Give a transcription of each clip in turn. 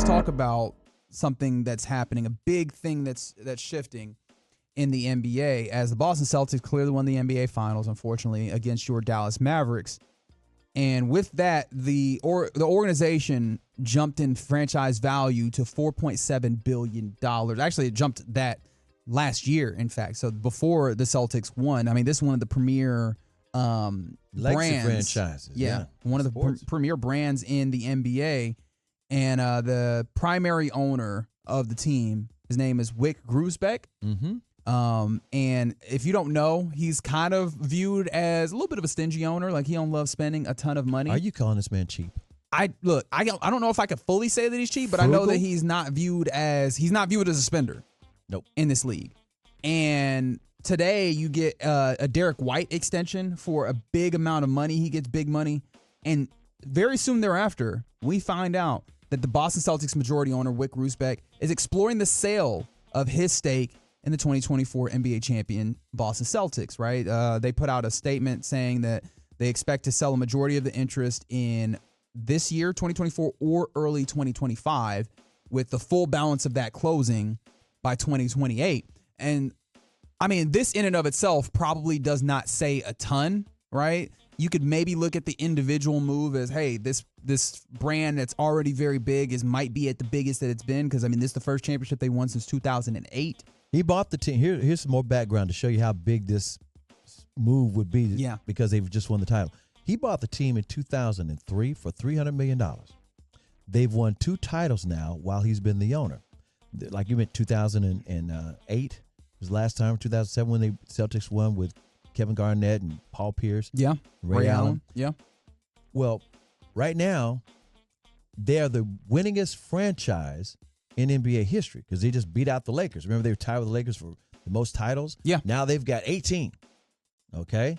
talk about something that's happening, a big thing that's shifting in the NBA, as the Boston Celtics clearly won the NBA Finals, unfortunately, against your Dallas Mavericks. And with that, the organization jumped in franchise value to $4.7 billion. Actually, it jumped that last year, in fact. So before the Celtics won, I mean, this is one of the premier legacy brands. franchises. Yeah, one of the premier brands in the NBA. And the primary owner of the team, his name is Wyc Grousbeck. Mm-hmm. And if you don't know, he's kind of viewed as a little bit of a stingy owner. Like, he don't love spending a ton of money. Are you calling this man cheap? I don't know if I could fully say that he's cheap, but Frugal? I know that he's not viewed as a spender. Nope. In this league. And today you get a Derek White extension for a big amount of money. He gets big money. And very soon thereafter, we find out that the Boston Celtics majority owner, Wyc Grousbeck, is exploring the sale of his stake in the 2024 NBA champion Boston Celtics, right? They put out a statement saying that they expect to sell a majority of the interest in this year, 2024, or early 2025, with the full balance of that closing by 2028. And I mean, this in and of itself probably does not say a ton, right? You could maybe look at the individual move as, hey, this brand that's already very big might be at the biggest that it's been, because I mean, this is the first championship they won since 2008. He bought the team. Here's some more background to show you how big this move would be. Yeah. Because they've just won the title. He bought the team in 2003 for $300 million. They've won 2 titles now while he's been the owner. Like you meant 2008 was the last time, 2007 when the Celtics won with Kevin Garnett and Paul Pierce. Yeah. Ray Allen. Yeah. Well, right now, they're the winningest franchise in NBA history because they just beat out the Lakers. Remember, they were tied with the Lakers for the most titles? Yeah. Now they've got 18. Okay?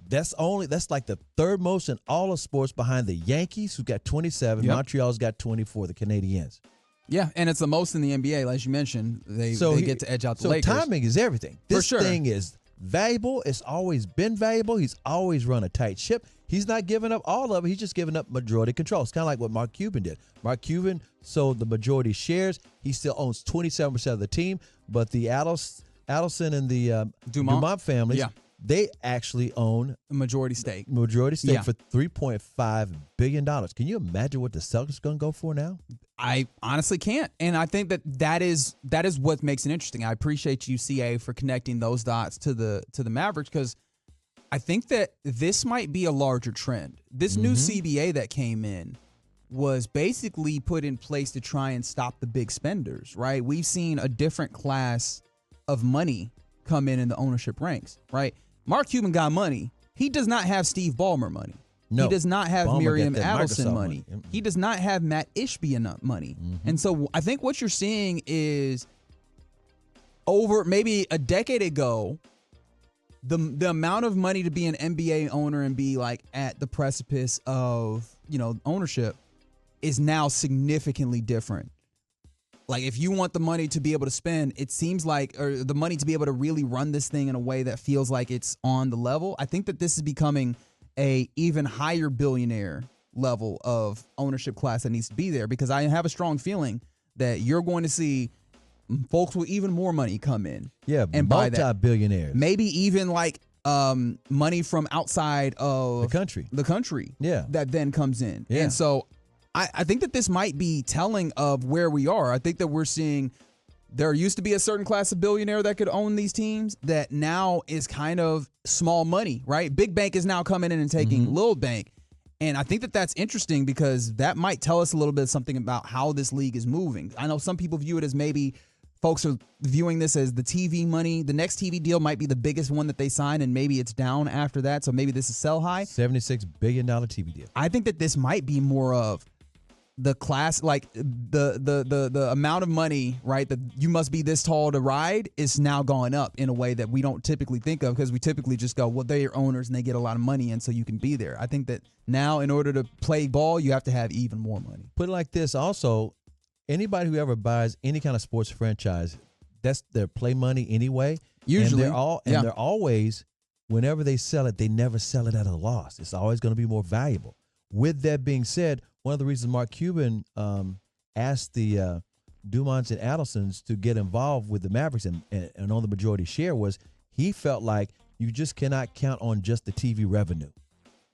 That's like the third most in all of sports behind the Yankees, who got 27. Yep. Montreal's got 24, the Canadiens. Yeah, and it's the most in the NBA, as you mentioned. They get to edge out the Lakers. So timing is everything. This For sure. thing is valuable. It's always been valuable. He's always run a tight ship. He's not giving up all of it. He's just giving up majority control. It's kind of like what Mark Cuban did. Mark Cuban sold the majority shares. He still owns 27% of the team, but the Adelson and the Dumont families, yeah, they actually own a majority stake. For $3.5 billion. Can you imagine what the Celtics are going to go for now? I honestly can't. And I think that is what makes it interesting. I appreciate you, CA, for connecting those dots to the Mavericks, because I think that this might be a larger trend. This new CBA that came in was basically put in place to try and stop the big spenders, right? We've seen a different class of money come in the ownership ranks, right? Mark Cuban got money. He does not have Steve Ballmer money. No. He does not have Ballmer Miriam got that Adelson Microsoft money. money. He does not have Matt Ishbia money. And so I think what you're seeing is, over maybe a decade ago, the amount of money to be an NBA owner and be like at the precipice of, ownership is now significantly different. Like, if you want the money to be able to spend, it seems like, or the money to be able to really run this thing in a way that feels like it's on the level, I think that this is becoming a even higher billionaire level of ownership class that needs to be there, because I have a strong feeling that you're going to see folks with even more money come in. Yeah, and buy that. Multi-billionaires. Maybe even like money from outside of the country. Yeah. That then comes in. Yeah. And so I think that this might be telling of where we are. I think that we're seeing there used to be a certain class of billionaire that could own these teams that now is kind of small money, right? Big bank is now coming in and taking little bank. And I think that that's interesting, because that might tell us a little bit something about how this league is moving. I know some people view it as maybe folks are viewing this as the TV money. The next TV deal might be the biggest one that they sign, and maybe it's down after that. So maybe this is sell high. $76 billion TV deal. I think that this might be more of the class, like the amount of money, right, that you must be this tall to ride is now going up in a way that we don't typically think of, because we typically just go, well, they're your owners and they get a lot of money, and so you can be there. I think that now, in order to play ball, you have to have even more money. Put it like this also, anybody who ever buys any kind of sports franchise, that's their play money anyway. Usually. And they're always, whenever they sell it, they never sell it at a loss. It's always going to be more valuable. With that being said, one of the reasons Mark Cuban asked the Dumonts and Adelsons to get involved with the Mavericks and on the majority share was he felt like you just cannot count on just the TV revenue.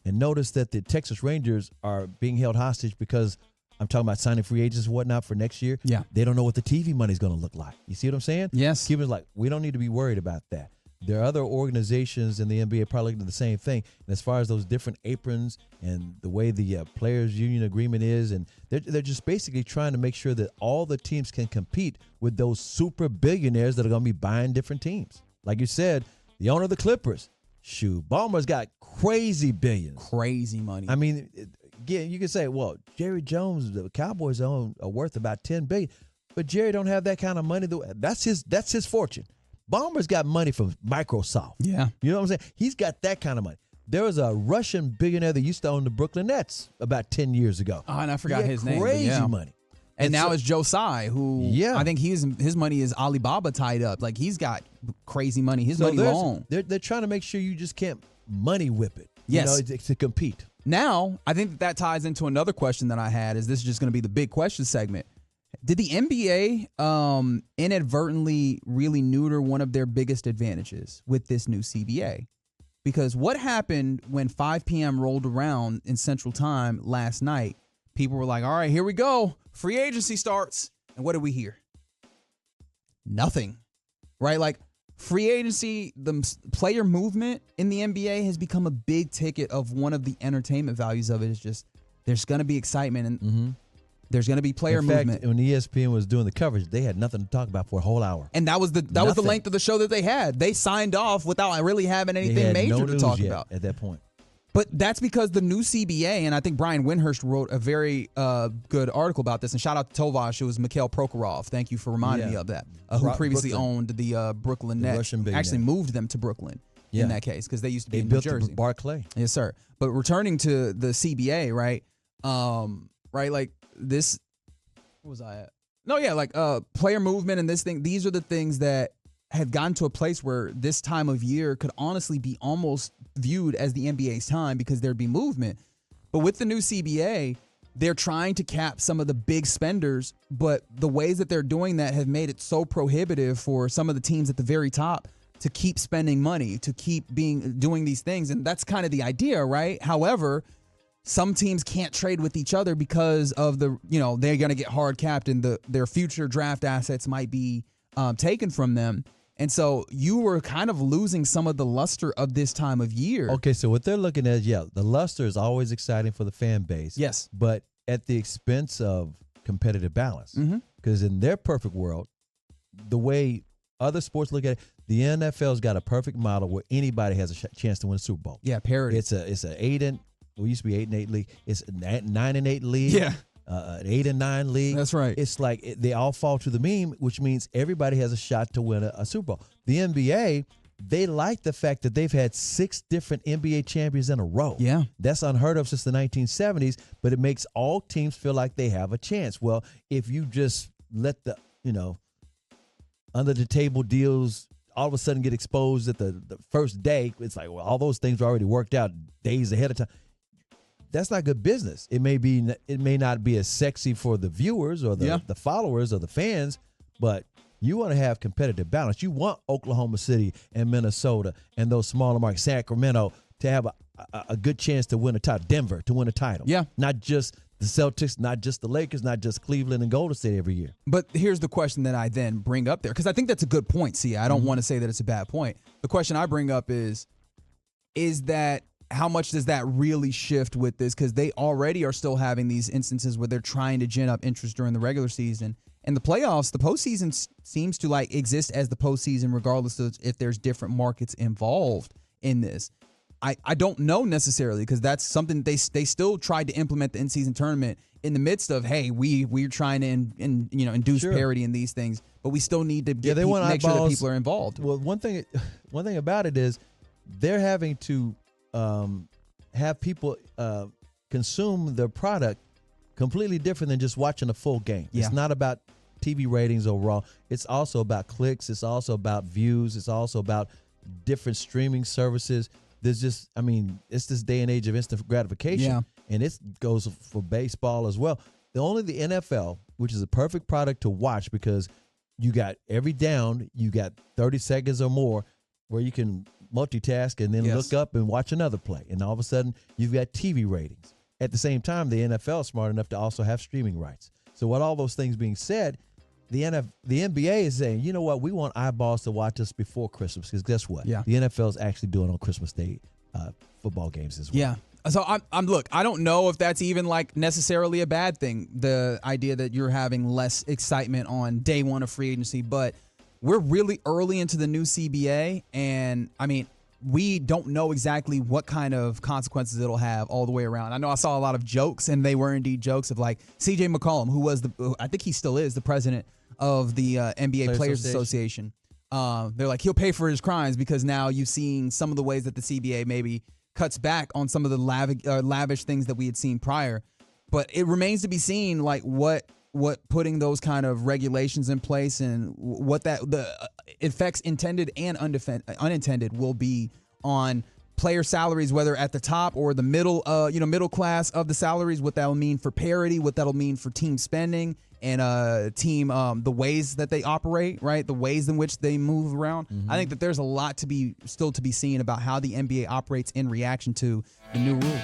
And notice that the Texas Rangers are being held hostage because I'm talking about signing free agents and whatnot for next year. Yeah. They don't know what the TV money is going to look like. You see what I'm saying? Yes. Cuban's like, we don't need to be worried about that. There are other organizations in the NBA probably looking at the same thing. And as far as those different aprons and the way the players' union agreement is, and they're just basically trying to make sure that all the teams can compete with those super billionaires that are going to be buying different teams. Like you said, the owner of the Clippers, Ballmer's got crazy billions. Crazy money. I mean, again, you can say, well, Jerry Jones, the Cowboys are worth about $10 billion, but Jerry don't have that kind of money. That's his fortune. Ballmer's got money from Microsoft. Yeah. You know what I'm saying? He's got that kind of money. There was a Russian billionaire that used to own the Brooklyn Nets about 10 years ago. Oh, and I forgot his name. Crazy money. And now it's Joe Tsai, who I think his money is Alibaba tied up. Like, he's got crazy money. His money long. They're trying to make sure you just can't money whip it. Yes. To compete. Now, I think that ties into another question that I had. Is this just going to be the big question segment? Did the NBA inadvertently really neuter one of their biggest advantages with this new CBA? Because what happened when 5 p.m. rolled around in Central Time last night? People were like, all right, here we go. Free agency starts. And what did we hear? Nothing. Right? Like, free agency, the player movement in the NBA has become a big ticket of one of the entertainment values of it. Is just there's going to be excitement and there's going to be player movement. When ESPN was doing the coverage, they had nothing to talk about for a whole hour. And that was the length of the show that they had. They signed off without really having anything major to talk about at that point. But that's because the new CBA, and I think Brian Windhurst wrote a very good article about this, and shout out to Tovash. It was Mikhail Prokhorov. Thank you for reminding me of that. Who previously owned the Brooklyn Nets. Russian billionaire. Actually moved them to Brooklyn in that case because they used to be in New Jersey. Barclay. Yes, sir. But returning to the CBA, right? Right, like this. What was I at? No, yeah, like player movement and this thing. These are the things that have gotten to a place where this time of year could honestly be almost viewed as the NBA's time because there'd be movement. But with the new CBA, they're trying to cap some of the big spenders, but the ways that they're doing that have made it so prohibitive for some of the teams at the very top to keep spending money, to keep doing these things. And that's kind of the idea, right? However, some teams can't trade with each other because of they're going to get hard capped and their future draft assets might be taken from them. And so you were kind of losing some of the luster of this time of year. Okay, so what they're looking at, the luster is always exciting for the fan base. Yes. But at the expense of competitive balance. Because in their perfect world, the way other sports look at it, the NFL's got a perfect model where anybody has a chance to win a Super Bowl. Yeah, parity. It's a we used to be 8-8 league. It's a 9-8 league. Yeah. An 8-9 league. That's right. It's like they all fall to the mean, which means everybody has a shot to win a Super Bowl. The NBA, they like the fact that they've had 6 different NBA champions in a row. Yeah. That's unheard of since the 1970s, but it makes all teams feel like they have a chance. Well, if you just let the, under the table deals all of a sudden get exposed at the first day, it's like, well, all those things were already worked out days ahead of time. That's not good business. It may not be as sexy for the viewers or the followers or the fans, but you want to have competitive balance. You want Oklahoma City and Minnesota and those smaller markets, Sacramento, to have a good chance to win a title. Denver to win a title. Yeah. Not just the Celtics, not just the Lakers, not just Cleveland and Golden State every year. But here's the question that I then bring up there, because I think that's a good point, Sia. I don't want to say that it's a bad point. The question I bring up is that how much does that really shift with this? Because they already are still having these instances where they're trying to gin up interest during the regular season. And the playoffs, the postseason seems to exist as the postseason regardless of if there's different markets involved in this. I don't know necessarily, because that's something they still tried to implement the in-season tournament in the midst of, hey, we're trying to induce parity in these things, but we still need to make sure that people are involved. Well, one thing about it is they're having to have people consume their product completely different than just watching a full game. Yeah. It's not about TV ratings overall. It's also about clicks. It's also about views. It's also about different streaming services. There's just, it's this day and age of instant gratification, and it goes for baseball as well. The NFL which is a perfect product to watch because you got every down, you got 30 seconds or more where you can multitask and then look up and watch another play. And all of a sudden, you've got TV ratings. At the same time, the NFL is smart enough to also have streaming rights. So with all those things being said, the NBA is saying, you know what, we want eyeballs to watch us before Christmas because guess what? Yeah. The NFL is actually doing on Christmas Day football games as well. Yeah. So look, I don't know if that's even like necessarily a bad thing, the idea that you're having less excitement on day one of free agency, but we're really early into the new CBA, and I mean, we don't know exactly what kind of consequences it'll have all the way around. I know I saw a lot of jokes, and they were indeed jokes of like CJ McCollum, who was I think he still is the president of the NBA Players Association. They're like, he'll pay for his crimes because now you've seen some of the ways that the CBA maybe cuts back on some of the lavish things that we had seen prior. But it remains to be seen, like what putting those kind of regulations in place and what the effects intended and unintended will be on player salaries, whether at the top or the middle class of the salaries, what that'll mean for parity, what that'll mean for team spending and the ways that they operate, right? The ways in which they move around. I think that there's a lot still to be seen about how the NBA operates in reaction to the new rules.